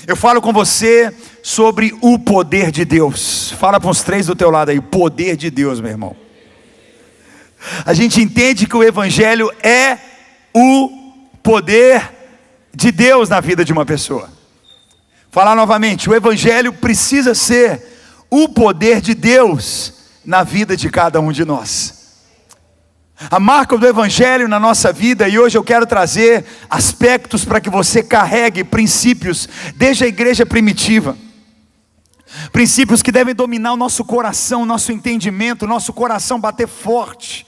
Eu falo com você sobre o poder de Deus. Fala para os três do teu lado aí, poder de Deus, meu irmão. A gente entende que o Evangelho é o poder de Deus na vida de uma pessoa. Falar novamente, o Evangelho precisa ser o poder de Deus na vida de cada um de nós. A marca do Evangelho na nossa vida, e hoje eu quero trazer aspectos para que você carregue princípios desde a igreja primitiva. Princípios que devem dominar o nosso coração, o nosso entendimento, o nosso coração bater forte.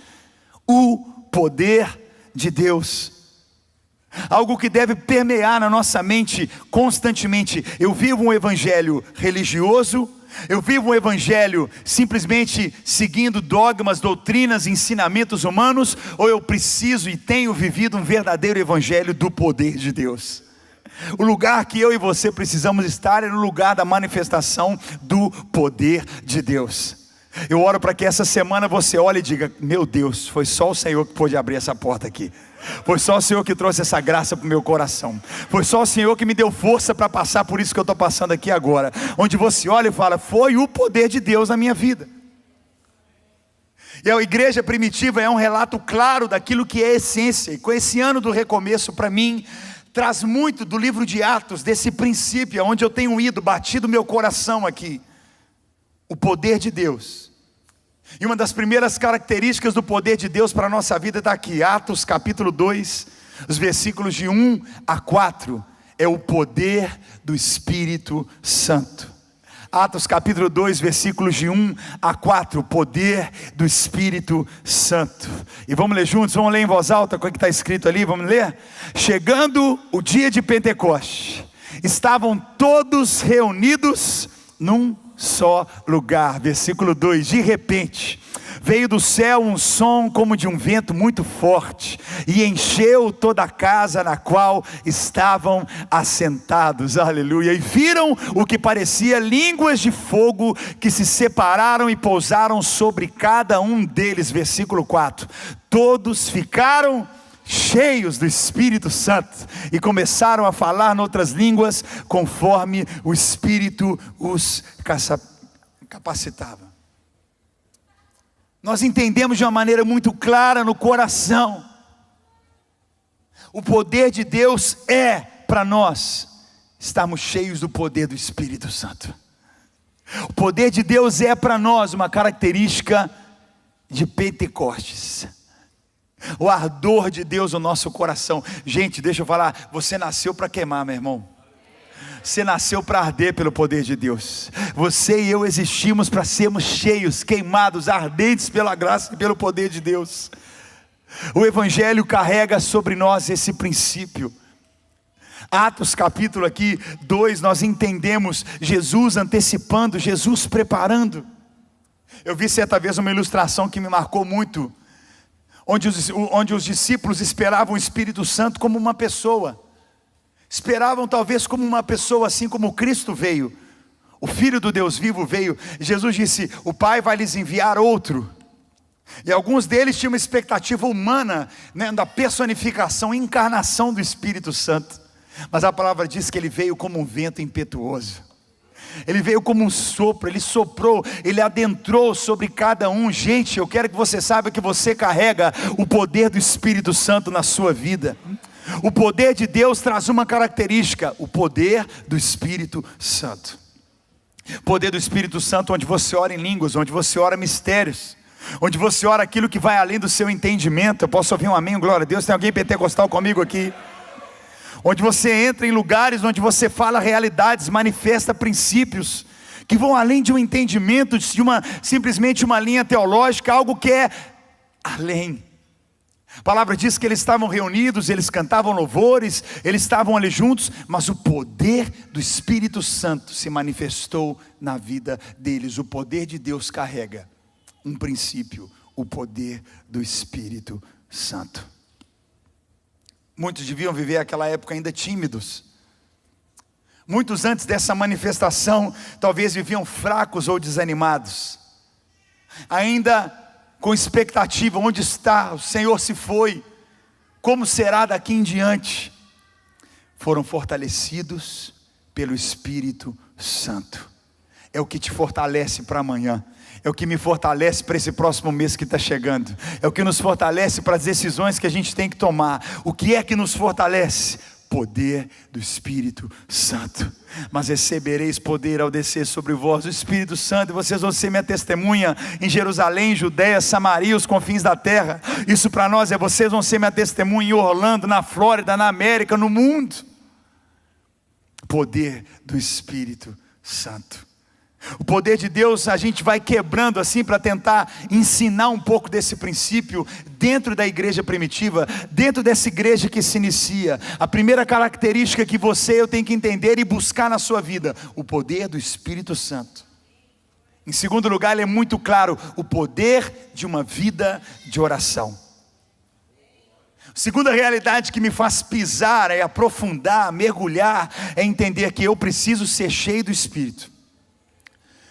O poder de Deus. Algo que deve permear na nossa mente constantemente. Eu vivo um evangelho religioso, eu vivo um evangelho simplesmente seguindo dogmas, doutrinas, ensinamentos humanos, ou eu preciso e tenho vivido um verdadeiro evangelho do poder de Deus? O lugar que eu e você precisamos estar é no lugar da manifestação do poder de Deus. Eu oro para que essa semana você olhe e diga: meu Deus, foi só o Senhor que pôde abrir essa porta aqui. Foi só o Senhor que trouxe essa graça para o meu coração. Foi só o Senhor que me deu força para passar por isso que eu estou passando aqui agora. Onde você olha e fala: foi o poder de Deus na minha vida. E a igreja primitiva é um relato claro daquilo que é essência. E com esse ano do recomeço, para mim, traz muito do livro de Atos, desse princípio, onde eu tenho ido, batido meu coração aqui. O poder de Deus. E uma das primeiras características do poder de Deus para a nossa vida está aqui, Atos capítulo 2, os versículos de 1 a 4, é o poder do Espírito Santo. Atos capítulo 2, versículos de 1 a 4, o poder do Espírito Santo. E vamos ler juntos, vamos ler em voz alta, o que está escrito ali, vamos ler? Chegando o dia de Pentecoste, estavam todos reunidos num só lugar. Versículo 2, de repente veio do céu um som como de um vento muito forte, e encheu toda a casa na qual estavam assentados, aleluia, e viram o que parecia línguas de fogo, que se separaram e pousaram sobre cada um deles. Versículo 4, todos ficaram cheios do Espírito Santo, e começaram a falar noutras línguas, conforme o Espírito os capacitava. Nós entendemos de uma maneira muito clara no coração, o poder de Deus é para nós estarmos cheios do poder do Espírito Santo. O poder de Deus é para nós uma característica de Pentecostes. O ardor de Deus no nosso coração. Gente, deixa eu falar, você nasceu para queimar, meu irmão. Você nasceu para arder pelo poder de Deus. Você e eu existimos para sermos cheios, queimados, ardentes pela graça e pelo poder de Deus. O Evangelho carrega sobre nós esse princípio. Atos capítulo aqui 2, nós entendemos Jesus antecipando, Jesus preparando. Eu vi certa vez uma ilustração que me marcou muito, onde os discípulos esperavam o Espírito Santo como uma pessoa. Esperavam talvez como uma pessoa, assim como Cristo veio. O Filho do Deus vivo veio. Jesus disse: o Pai vai lhes enviar outro. E alguns deles tinham uma expectativa humana, né, da personificação, encarnação do Espírito Santo. Mas a palavra diz que ele veio como um vento impetuoso. Ele veio como um sopro, ele soprou, ele adentrou sobre cada um. Gente, eu quero que você saiba que você carrega o poder do Espírito Santo na sua vida. O poder de Deus traz uma característica, o poder do Espírito Santo. O poder do Espírito Santo, onde você ora em línguas, onde você ora mistérios, onde você ora aquilo que vai além do seu entendimento. Eu posso ouvir um amém, glória a Deus? Tem alguém pentecostal comigo aqui? Onde você entra em lugares onde você fala realidades, manifesta princípios que vão além de um entendimento, de simplesmente uma linha teológica, algo que é além. A palavra diz que eles estavam reunidos, eles cantavam louvores, eles estavam ali juntos, mas o poder do Espírito Santo se manifestou na vida deles. O poder de Deus carrega um princípio, o poder do Espírito Santo. Muitos deviam viver aquela época ainda tímidos. Muitos antes dessa manifestação, talvez viviam fracos ou desanimados. Ainda com expectativa, onde está? O Senhor se foi, como será daqui em diante? Foram fortalecidos pelo Espírito Santo. É o que te fortalece para amanhã. É o que me fortalece para esse próximo mês que está chegando. É o que nos fortalece para as decisões que a gente tem que tomar. O que é que nos fortalece? Poder do Espírito Santo. Mas recebereis poder ao descer sobre vós o Espírito Santo, e vocês vão ser minha testemunha em Jerusalém, Judeia, Samaria, os confins da terra. Isso para nós é: vocês vão ser minha testemunha em Orlando, na Flórida, na América, no mundo. Poder do Espírito Santo. O poder de Deus a gente vai quebrando assim para tentar ensinar um pouco desse princípio dentro da igreja primitiva, dentro dessa igreja que se inicia. A primeira característica que você e eu tem que entender e buscar na sua vida: o poder do Espírito Santo. Em segundo lugar, ele é muito claro: o poder de uma vida de oração. Segunda realidade que me faz pisar, é aprofundar, mergulhar, é entender que eu preciso ser cheio do Espírito.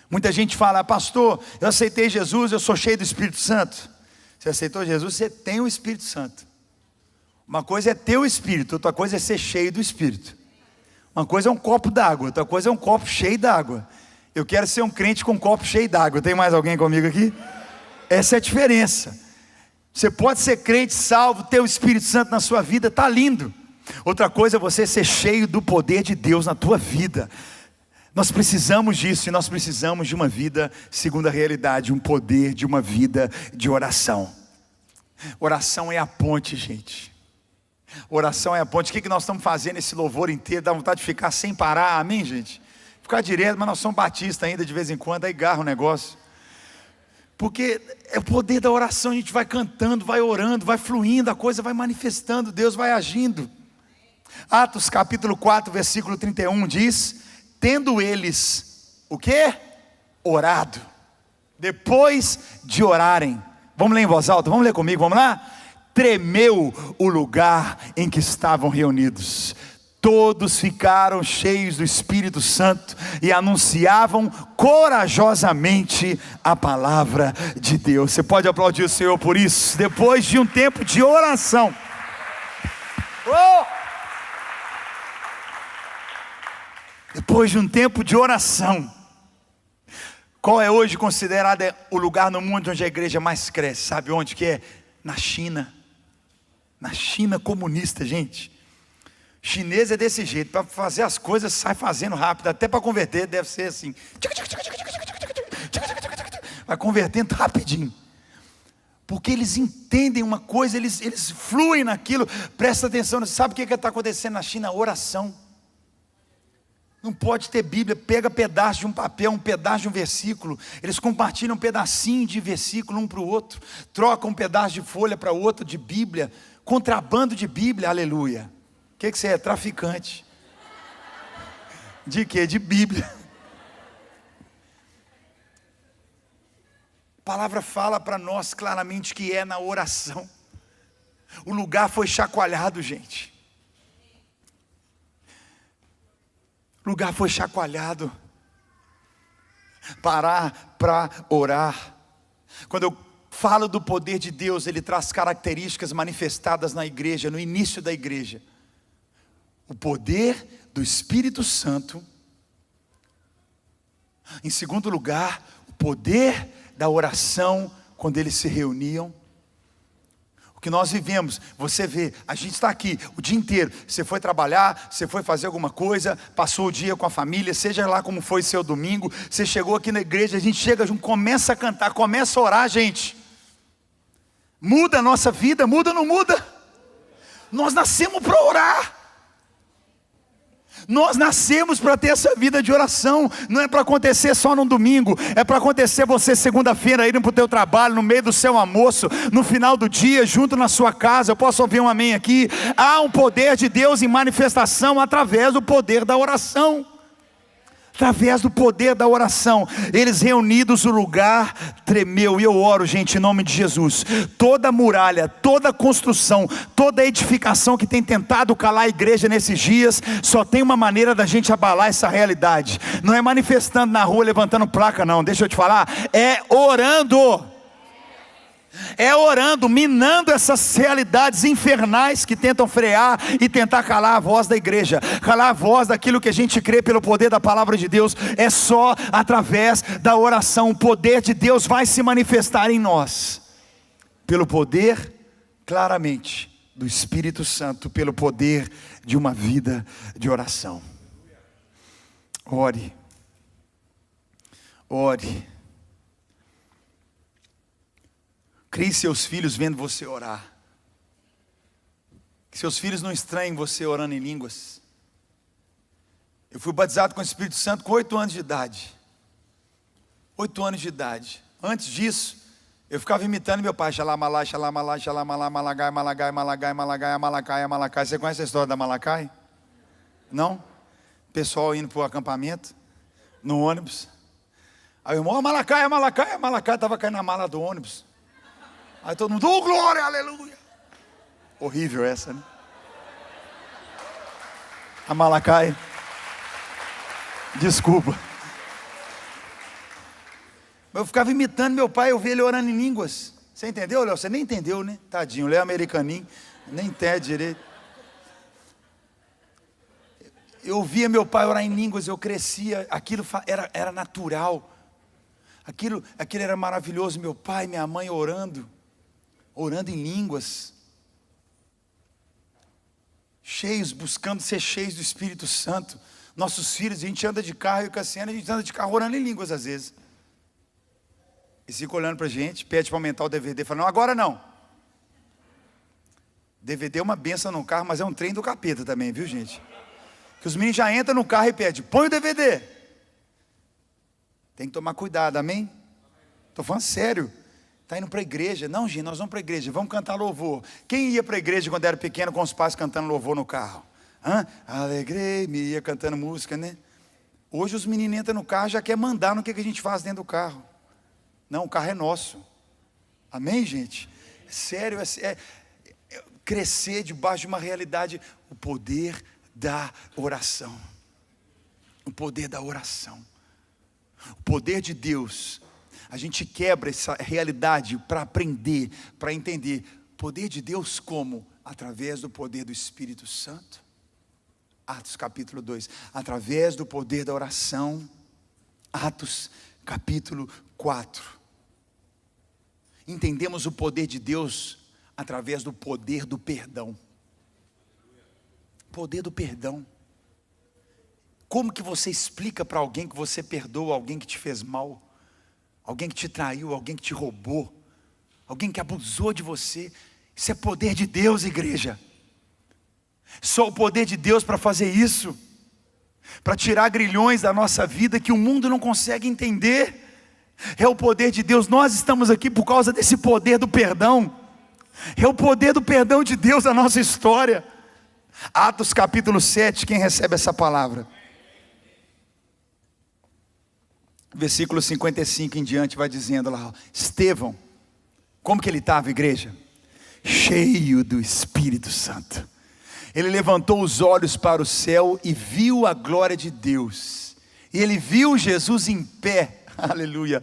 Muita gente fala: pastor, eu aceitei Jesus, eu sou cheio do Espírito Santo. Você aceitou Jesus, você tem o Espírito Santo. Uma coisa é ter o Espírito, outra coisa é ser cheio do Espírito. Uma coisa é um copo d'água, outra coisa é um copo cheio d'água. Eu quero ser um crente com um copo cheio d'água. Tem mais alguém comigo aqui? Essa é a diferença. Você pode ser crente, salvo, ter o Espírito Santo na sua vida, está lindo. Outra coisa é você ser cheio do poder de Deus na tua vida. Nós precisamos disso, e nós precisamos de uma vida segundo a realidade, um poder de uma vida de oração. Oração é a ponte, gente. Oração é a ponte. O que nós estamos fazendo esse louvor inteiro? Dá vontade de ficar sem parar, amém, gente? Ficar direto, mas nós somos batistas ainda de vez em quando, aí garra o negócio. Porque é o poder da oração, a gente vai cantando, vai orando, vai fluindo, a coisa vai manifestando, Deus vai agindo. Atos capítulo 4, versículo 31 diz: tendo eles, o quê? Orado. Depois de orarem, vamos ler em voz alta, vamos ler comigo, vamos lá? Tremeu o lugar em que estavam reunidos. Todos ficaram cheios do Espírito Santo e anunciavam corajosamente a palavra de Deus. Você pode aplaudir o Senhor por isso? Depois de um tempo de oração. Depois de um tempo de oração. Qual é hoje considerado o lugar no mundo onde a igreja mais cresce? Sabe onde que é? Na China. Na China comunista, gente. Chinês é desse jeito, para fazer as coisas sai fazendo rápido, até para converter deve ser assim. Vai convertendo rapidinho. Porque eles entendem uma coisa, eles fluem naquilo. Presta atenção, sabe o que está acontecendo na China? Oração. Não pode ter Bíblia, pega pedaço de um papel, um pedaço de um versículo. Eles compartilham um pedacinho de versículo um para o outro. Trocam um pedaço de folha para outro de Bíblia. Contrabando de Bíblia, aleluia. O que você é? Traficante. De quê? De Bíblia. A palavra fala para nós claramente que é na oração. O lugar foi chacoalhado, gente. O lugar foi chacoalhado. Parar para orar. Quando eu falo do poder de Deus, ele traz características manifestadas na igreja, no início da igreja. O poder do Espírito Santo. Em segundo lugar, o poder da oração, quando eles se reuniam. O que nós vivemos, você vê, a gente está aqui o dia inteiro. Você foi trabalhar, você foi fazer alguma coisa, passou o dia com a família, seja lá como foi seu domingo. Você chegou aqui na igreja, a gente chega junto, começa a cantar, começa a orar, gente. Muda a nossa vida, muda ou não muda? Nós nascemos para orar. Nós nascemos para ter essa vida de oração. Não é para acontecer só no domingo. É para acontecer você segunda-feira indo para o teu trabalho, no meio do seu almoço, no final do dia, junto na sua casa. Eu posso ouvir um amém aqui? Há um poder de Deus em manifestação através do poder da oração. Através do poder da oração. Eles reunidos, o lugar tremeu. E eu oro, gente, em nome de Jesus. Toda muralha, toda construção, toda edificação que tem tentado calar a igreja nesses dias, só tem uma maneira da gente abalar essa realidade. Não é manifestando na rua, levantando placa não. Deixa eu te falar, é orando. É orando, minando essas realidades infernais que tentam frear e tentar calar a voz da igreja, calar a voz daquilo que a gente crê pelo poder da palavra de Deus. É só através da oração. O poder de Deus vai se manifestar em nós, pelo poder, claramente, do Espírito Santo, pelo poder de uma vida de oração. Ore, ore. Crie seus filhos vendo você orar. Que seus filhos não estranhem você orando em línguas. Eu fui batizado com o Espírito Santo com 8 anos de idade. 8 anos de idade. Antes disso, eu ficava imitando meu pai. Xalamalá, xalamalá, xalamalá, malagai, malagai, malagai, malagai, malacai, malacai. Você conhece a história da Malacai? Não? Pessoal indo para o acampamento, no ônibus. Aí o irmão, Malacai, Malacai, Malacai, estava caindo na mala do ônibus. Aí todo mundo, oh glória, aleluia. Horrível essa, né? A Malacai. Desculpa. Eu ficava imitando meu pai, eu vi ele orando em línguas. Você entendeu, Léo? Você nem entendeu, né? Tadinho, Léo é americaninho, nem entende direito. Eu via meu pai orar em línguas, eu crescia, aquilo era natural. Aquilo era maravilhoso, meu pai, minha mãe orando em línguas, cheios, buscando ser cheios do Espírito Santo. Nossos filhos, a gente anda de carro, e Cassiano, a gente anda de carro orando em línguas às vezes. Eles ficam olhando para a gente, pede para aumentar o DVD, fala, não, agora não. DVD é uma benção no carro, mas é um trem do capeta também, viu gente? Que os meninos já entram no carro e pedem, põe o DVD. Tem que tomar cuidado, amém? Estou falando sério. Está indo para a igreja. Não, gente, nós vamos para a igreja, vamos cantar louvor. Quem ia para a igreja quando era pequeno com os pais cantando louvor no carro? Alegrei-me, ia cantando música, né? Hoje os meninos entram no carro e já quer mandar no que a gente faz dentro do carro. Não, o carro é nosso. Amém, gente? É sério, é crescer debaixo de uma realidade. O poder da oração. O poder da oração. O poder de Deus. A gente quebra essa realidade para aprender, para entender. Poder de Deus como? Através do poder do Espírito Santo. Atos capítulo 2. Através do poder da oração. Atos capítulo 4. Entendemos o poder de Deus através do poder do perdão. Poder do perdão. Como que você explica para alguém que você perdoa alguém que te fez mal? Alguém que te traiu, alguém que te roubou, alguém que abusou de você? Isso é poder de Deus, igreja. Só o poder de Deus para fazer isso, para tirar grilhões da nossa vida que o mundo não consegue entender. É o poder de Deus. Nós estamos aqui por causa desse poder do perdão. É o poder do perdão de Deus na nossa história. Atos capítulo 7, quem recebe essa palavra? Versículo 55 em diante vai dizendo lá, Estevão, como que ele estava, igreja? Cheio do Espírito Santo. Ele levantou os olhos para o céu e viu a glória de Deus. E ele viu Jesus em pé, aleluia,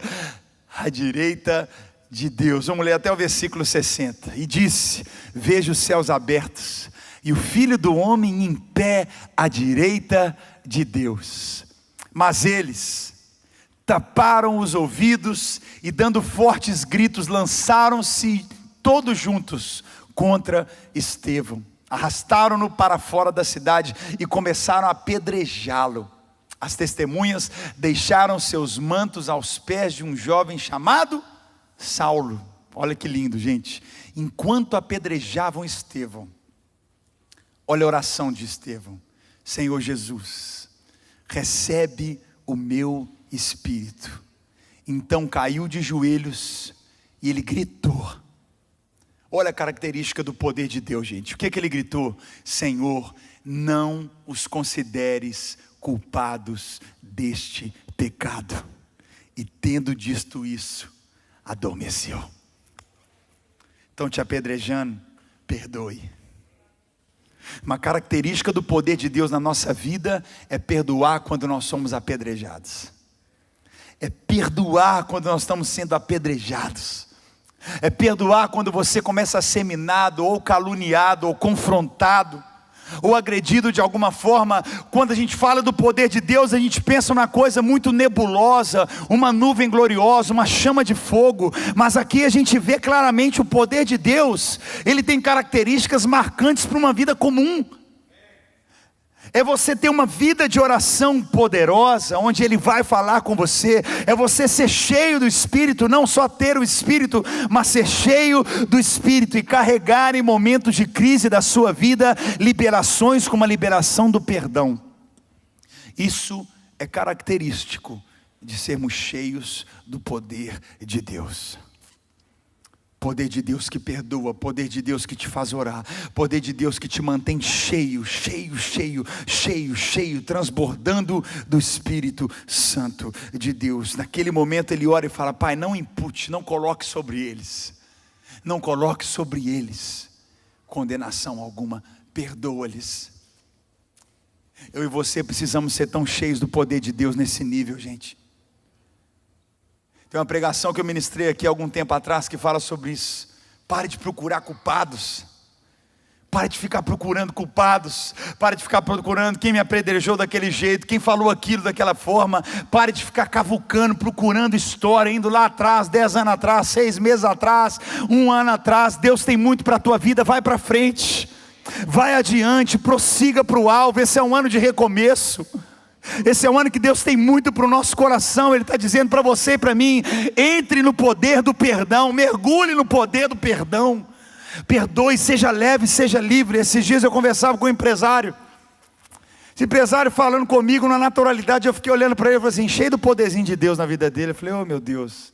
à direita de Deus. Vamos ler até o versículo 60. E disse, vejo os céus abertos e o Filho do Homem em pé à direita de Deus. Mas eles taparam os ouvidos e dando fortes gritos, lançaram-se todos juntos contra Estevão. Arrastaram-no para fora da cidade e começaram a apedrejá-lo. As testemunhas deixaram seus mantos aos pés de um jovem chamado Saulo. Olha que lindo, gente. Enquanto apedrejavam Estevão, olha a oração de Estevão. Senhor Jesus, recebe o meu espírito. Então caiu de joelhos e ele gritou. Olha a característica do poder de Deus, gente. O que ele gritou? Senhor, não os consideres culpados deste pecado. E tendo dito isso, adormeceu. Estão te apedrejando? Perdoe. Uma característica do poder de Deus na nossa vida é perdoar quando nós somos apedrejados. É perdoar quando nós estamos sendo apedrejados. É perdoar quando você começa a ser minado, ou caluniado, ou confrontado, ou agredido de alguma forma. Quando a gente fala do poder de Deus, a gente pensa numa coisa muito nebulosa, uma nuvem gloriosa, uma chama de fogo. Mas aqui a gente vê claramente o poder de Deus. Ele tem características marcantes para uma vida comum. É você ter uma vida de oração poderosa, onde Ele vai falar com você. É você ser cheio do Espírito, não só ter o Espírito, mas ser cheio do Espírito, e carregar em momentos de crise da sua vida, liberações como a liberação do perdão. Isso é característico de sermos cheios do poder de Deus. Poder de Deus que perdoa, poder de Deus que te faz orar, poder de Deus que te mantém cheio, transbordando do Espírito Santo de Deus. Naquele momento ele ora e fala: Pai, não impute, não coloque sobre eles condenação alguma, perdoa-lhes. Eu e você precisamos ser tão cheios do poder de Deus nesse nível, gente. Tem uma pregação que eu ministrei aqui há algum tempo atrás que fala sobre isso. Pare de procurar culpados. Pare de ficar procurando culpados. Pare de ficar procurando quem me apedrejou daquele jeito, quem falou aquilo daquela forma. Pare de ficar cavucando, procurando história, indo lá atrás, 10 anos atrás, 6 meses atrás, 1 ano atrás. Deus tem muito para a tua vida, vai para frente, vai adiante, prossiga para o alvo. Esse é um ano de recomeço. Esse é um ano que Deus tem muito para o nosso coração. Ele está dizendo para você e para mim: entre no poder do perdão, mergulhe no poder do perdão, perdoe, seja leve, seja livre. Esses dias eu conversava com um empresário, esse empresário falando comigo na naturalidade, eu fiquei olhando para ele e falei assim, cheio do poderzinho de Deus na vida dele. Eu falei: oh meu Deus.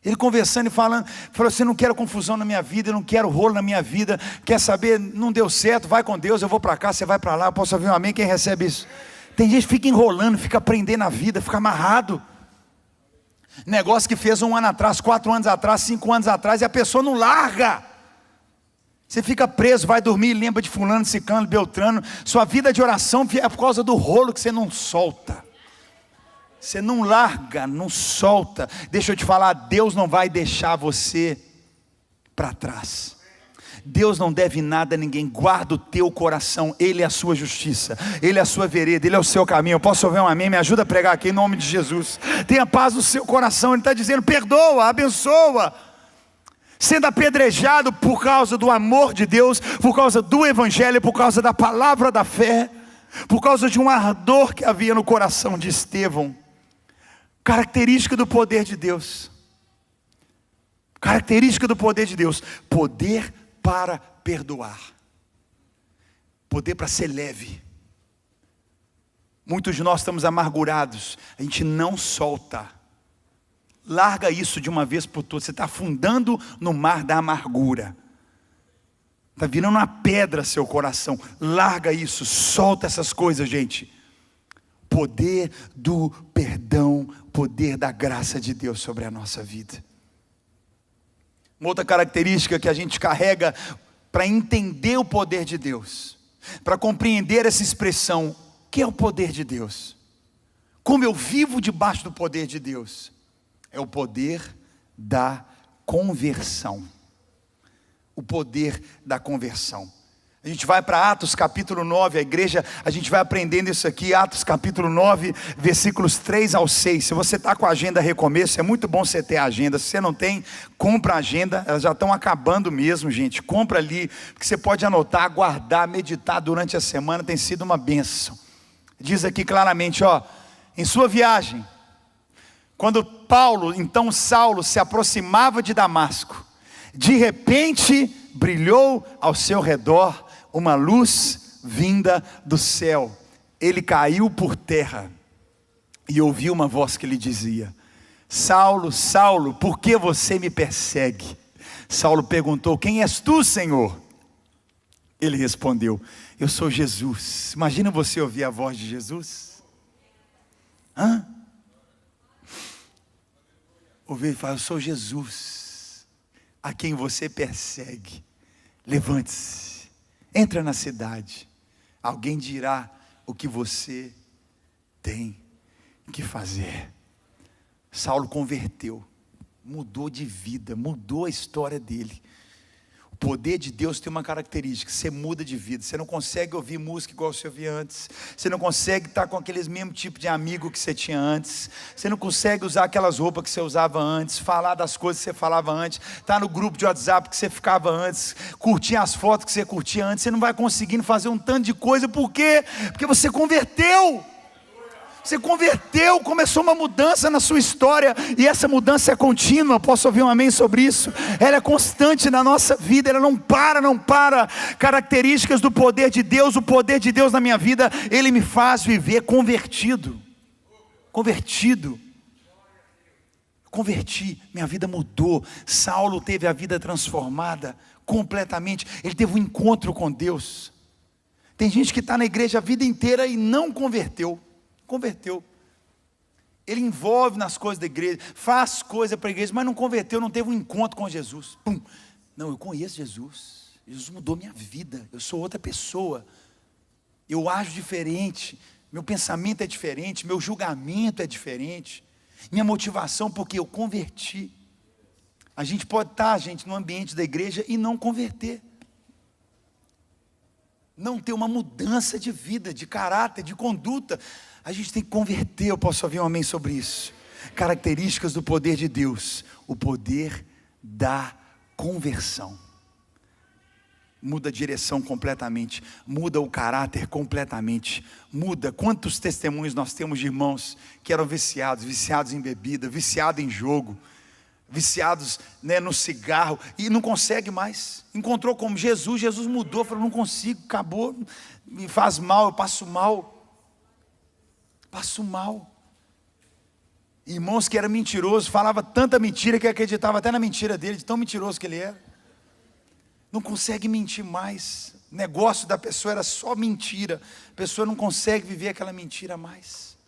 Ele conversando e falando, falou assim: não quero confusão na minha vida, eu não quero rolo na minha vida, quer saber, não deu certo, vai com Deus, eu vou para cá, você vai para lá. Eu posso ouvir um amém? Quem recebe isso? Tem gente que fica enrolando, fica prendendo a vida, fica amarrado. Negócio que fez 1 ano atrás, 4 anos atrás, 5 anos atrás, e a pessoa não larga. Você fica preso, vai dormir, lembra de fulano, ciclano, beltrano. Sua vida de oração é por causa do rolo que você não solta. Você não larga, não solta. Deixa eu te falar, Deus não vai deixar você para trás. Deus não deve nada a ninguém. Guarda o teu coração, Ele é a sua justiça, Ele é a sua vereda, Ele é o seu caminho. Eu posso ouvir um amém? Me ajuda a pregar aqui em nome de Jesus. Tenha paz no seu coração. Ele está dizendo: perdoa, abençoa. Sendo apedrejado por causa do amor de Deus, por causa do Evangelho, por causa da palavra da fé, por causa de um ardor que havia no coração de Estevão. Característica do poder de Deus. Característica do poder de Deus: poder para perdoar, poder para ser leve. Muitos de nós estamos amargurados, a gente não solta. Larga isso de uma vez por todas. Você está afundando no mar da amargura, está virando uma pedra seu coração. Larga isso, solta essas coisas, gente. Poder do perdão, poder da graça de Deus sobre a nossa vida. Uma outra característica que a gente carrega para entender o poder de Deus, para compreender essa expressão: o que é o poder de Deus? Como eu vivo debaixo do poder de Deus? É o poder da conversão. O poder da conversão. A gente vai para Atos capítulo 9, a igreja, a gente vai aprendendo isso aqui, Atos capítulo 9, versículos 3 ao 6. Se você está com a agenda Recomeço, é muito bom você ter a agenda. Se você não tem, compra a agenda, elas já estão acabando mesmo, gente. Compra ali, porque você pode anotar, guardar, meditar durante a semana, tem sido uma bênção. Diz aqui claramente, em sua viagem, quando Paulo, então Saulo, se aproximava de Damasco, de repente brilhou ao seu redor uma luz vinda do céu. Ele caiu por terra e ouviu uma voz que lhe dizia: Saulo, Saulo, por que você me persegue? Saulo perguntou: quem és tu, Senhor? Ele respondeu: eu sou Jesus. Imagina você ouvir a voz de Jesus. Ouvir e falar: eu sou Jesus, a quem você persegue. Levante-se, entra na cidade, alguém dirá o que você tem que fazer. Saulo converteu, mudou de vida, mudou a história dele. O poder de Deus tem uma característica: você muda de vida. Você não consegue ouvir música igual você ouvia antes. Você não consegue estar com aqueles mesmo tipo de amigo que você tinha antes. Você não consegue usar aquelas roupas que você usava antes, falar das coisas que você falava antes, estar no grupo de WhatsApp que você ficava antes, curtir as fotos que você curtia antes. Você não vai conseguindo fazer um tanto de coisa. Por quê? Porque você converteu. Você converteu, começou uma mudança na sua história, e essa mudança é contínua. Posso ouvir um amém sobre isso? Ela é constante na nossa vida, ela não para. Características do poder de Deus: o poder de Deus na minha vida, Ele me faz viver convertido. Converti, minha vida mudou. Saulo teve a vida transformada completamente, ele teve um encontro com Deus. Tem gente que está na igreja a vida inteira e não converteu. Ele envolve nas coisas da igreja, faz coisa para a igreja, mas não converteu, não teve um encontro com Jesus. Não, eu conheço Jesus mudou minha vida, eu sou outra pessoa, eu ajo diferente, meu pensamento é diferente, meu julgamento é diferente, minha motivação, porque eu converti. A gente pode estar, no ambiente da igreja e não converter, não ter uma mudança de vida, de caráter, de conduta. A gente tem que converter. Eu posso ouvir um amém sobre isso? Características do poder de Deus: o poder da conversão. Muda a direção completamente, muda o caráter completamente, muda. Quantos testemunhos nós temos de irmãos que eram viciados em bebida, viciados em jogo, viciados, no cigarro, e não consegue mais. Encontrou como Jesus mudou, falou: não consigo, acabou, me faz mal, eu passo mal. Irmãos que era mentiroso, falava tanta mentira que acreditava até na mentira dele, de tão mentiroso que ele era. Não consegue mentir mais. O negócio da pessoa era só mentira. A pessoa não consegue viver aquela mentira mais.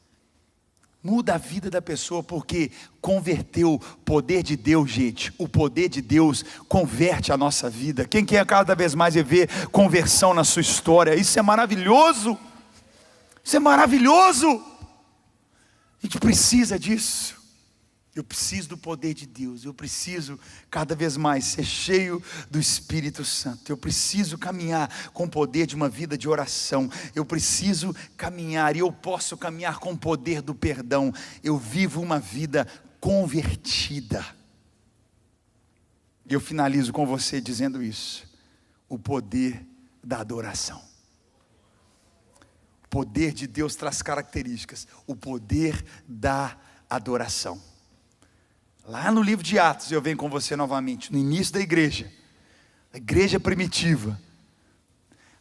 Muda a vida da pessoa, porque converteu. O poder de Deus, gente, o poder de Deus converte a nossa vida. Quem quer cada vez mais viver conversão na sua história? Isso é maravilhoso. Isso é maravilhoso. A gente precisa disso. Eu preciso do poder de Deus. Eu preciso cada vez mais ser cheio do Espírito Santo. Eu preciso caminhar com o poder de uma vida de oração. Eu preciso caminhar, e eu posso caminhar com o poder do perdão. Eu vivo uma vida convertida. E eu finalizo com você dizendo isso: o poder da adoração. O poder de Deus traz características: o poder da adoração. Lá no livro de Atos, eu venho com você novamente, no início da igreja, a igreja primitiva,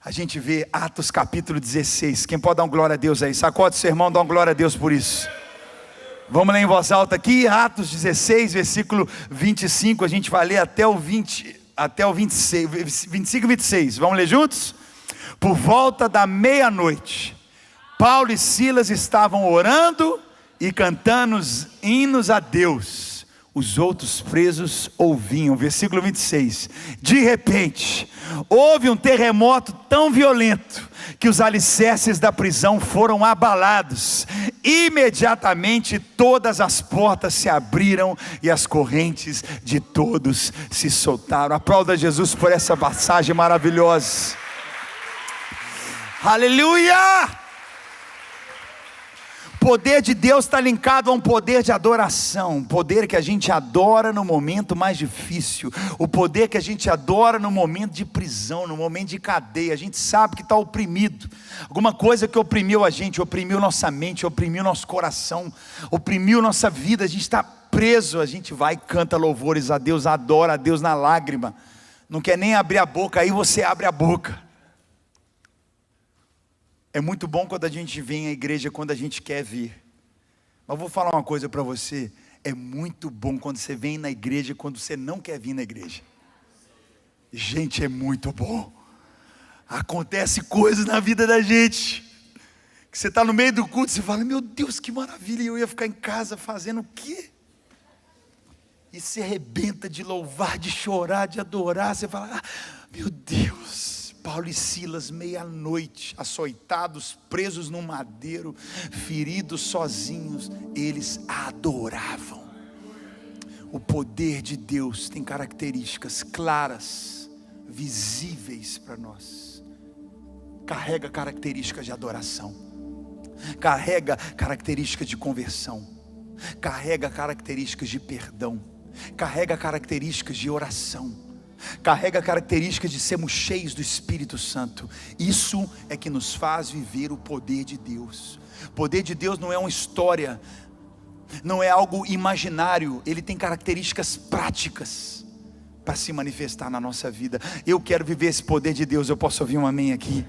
a gente vê Atos capítulo 16, quem pode dar um glória a Deus aí? Sacode seu irmão, dá um glória a Deus por isso. Vamos ler em voz alta aqui, Atos 16, versículo 25, a gente vai ler até o 26, 25 e 26, vamos ler juntos? Por volta da meia-noite, Paulo e Silas estavam orando e cantando os hinos a Deus. Os outros presos ouviam. Versículo 26. De repente, houve um terremoto tão violento que os alicerces da prisão foram abalados. Imediatamente todas as portas se abriram e as correntes de todos se soltaram. Aplauda Jesus por essa passagem maravilhosa. Aleluia! O poder de Deus está linkado a um poder de adoração. O poder que a gente adora no momento mais difícil. O poder que a gente adora no momento de prisão, no momento de cadeia. A gente sabe que está oprimido. Alguma coisa que oprimiu a gente, oprimiu nossa mente, oprimiu nosso coração, oprimiu nossa vida. A gente está preso. A gente vai e canta louvores a Deus, adora a Deus na lágrima. Não quer nem abrir a boca, aí você abre a boca. É muito bom quando a gente vem à igreja quando a gente quer vir. Mas vou falar uma coisa para você: é muito bom quando você vem na igreja quando você não quer vir na igreja. Gente, é muito bom. Acontece coisas na vida da gente, que você está no meio do culto e você fala: meu Deus, que maravilha, eu ia ficar em casa fazendo o quê? E se arrebenta de louvar, de chorar, de adorar. Você fala: meu Deus. Paulo e Silas, meia-noite, açoitados, presos num madeiro, feridos sozinhos, eles adoravam. O poder de Deus tem características claras, visíveis para nós. Carrega características de adoração, carrega características de conversão, carrega características de perdão, carrega características de oração, carrega características de sermos cheios do Espírito Santo. Isso é que nos faz viver o poder de Deus. O poder de Deus não é uma história, não é algo imaginário. Ele tem características práticas para se manifestar na nossa vida. Eu quero viver esse poder de Deus. Eu posso ouvir um amém aqui?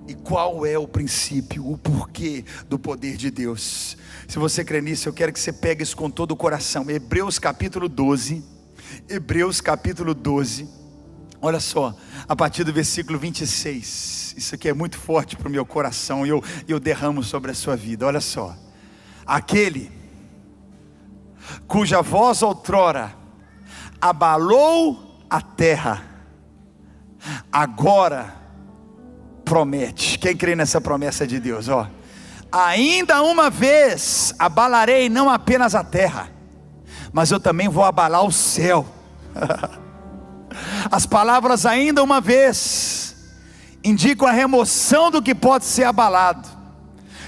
E qual é o princípio, o porquê do poder de Deus? Se você crê nisso, eu quero que você pegue isso com todo o coração. Hebreus capítulo 12. Hebreus capítulo 12. Olha só, a partir do versículo 26. Isso aqui é muito forte para o meu coração, e eu derramo sobre a sua vida. Olha só: aquele cuja voz outrora abalou a terra, agora promete. Quem crê nessa promessa de Deus? Ó, ainda uma vez abalarei não apenas a terra, mas eu também vou abalar o céu. As palavras ainda uma vez indicam a remoção do que pode ser abalado.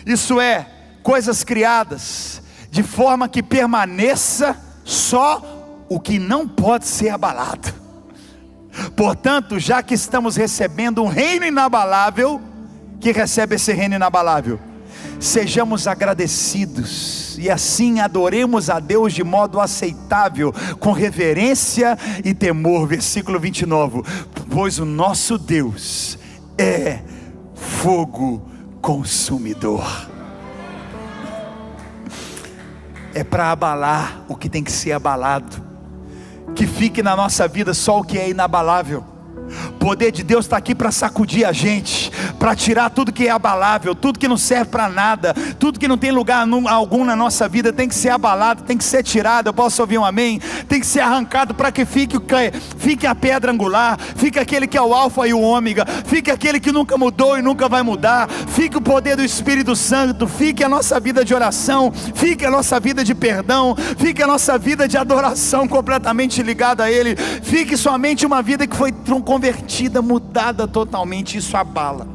Isso é, coisas criadas de forma que permaneça só o que não pode ser abalado. Portanto, já que estamos recebendo um reino inabalável, que recebe esse reino inabalável, sejamos agradecidos e assim adoremos a Deus de modo aceitável, com reverência e temor. Versículo 29, pois o nosso Deus é fogo consumidor. É para abalar o que tem que ser abalado, que fique na nossa vida só o que é inabalável. O poder de Deus está aqui para sacudir a gente, para tirar tudo que é abalável, tudo que não serve para nada, tudo que não tem lugar algum na nossa vida tem que ser abalado, tem que ser tirado. Eu posso ouvir um amém? Tem que ser arrancado para que fique a pedra angular, fique aquele que é o alfa e o ômega, fique aquele que nunca mudou e nunca vai mudar, fique o poder do Espírito Santo, fique a nossa vida de oração, fique a nossa vida de perdão, fique a nossa vida de adoração completamente ligada a Ele, fique somente uma vida que foi convertida, mudada totalmente. Isso abala.